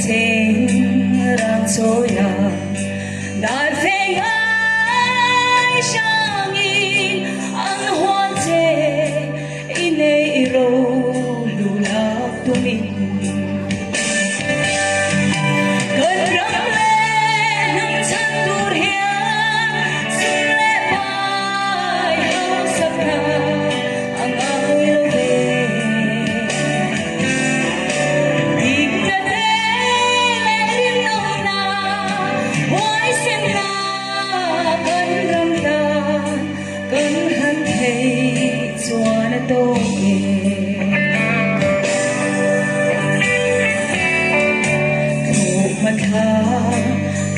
情让所有难非爱上瘾，安欢姐ini iro lulap tumin.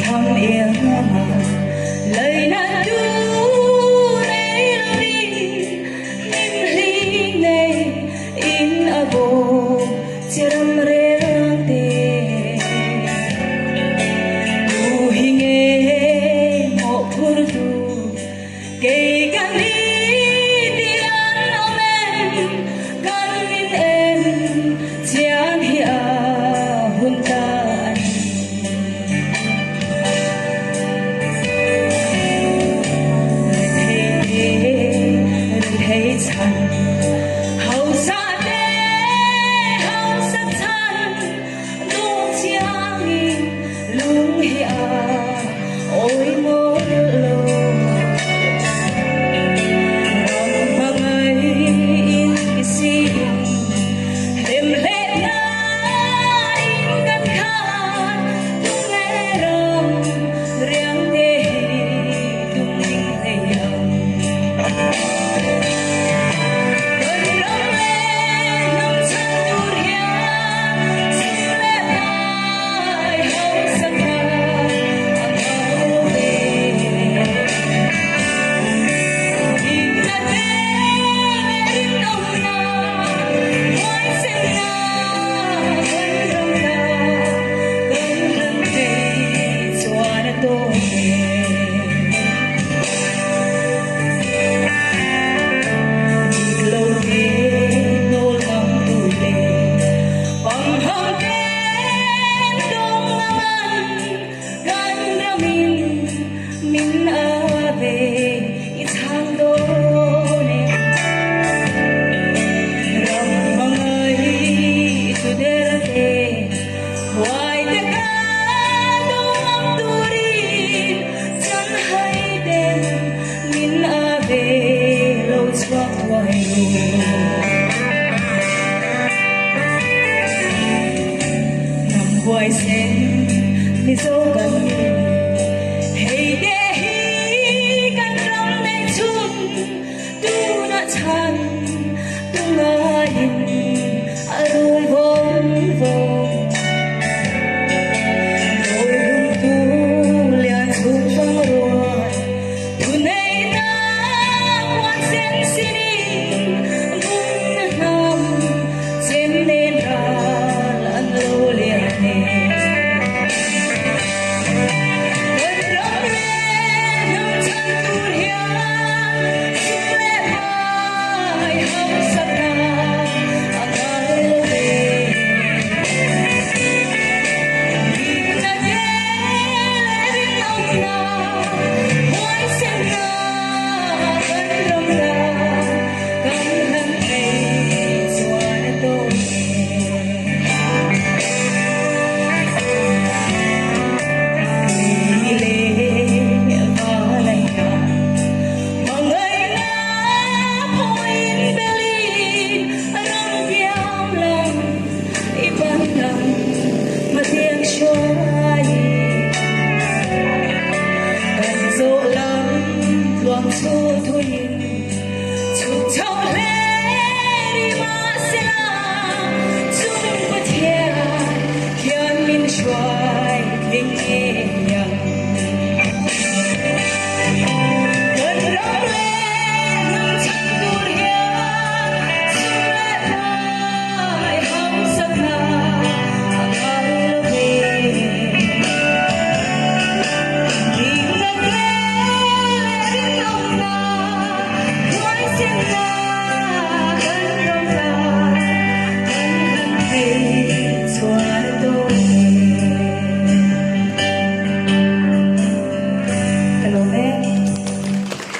Không yêu mà lời na du này lo đi nim li này in abo chiram re te tu hinge mo phur tu ke kan đi tian omen kan in em chiang hi a hun ta hậu sa đê hậu sa than luôn chiang in luôn hi ôi mô lô lòng bằng ấy in cái gì đêm lệ na in căn khan tung nghe rong riêng thế tung linh thế hoài sen thì dấu gần hey để hi căn rong này chun tu na chan tu nga in arui vong vong rồi hung tu liền chung vang rồi tu này na quan sen xin mung nam trên nên ra lan lâu liền sure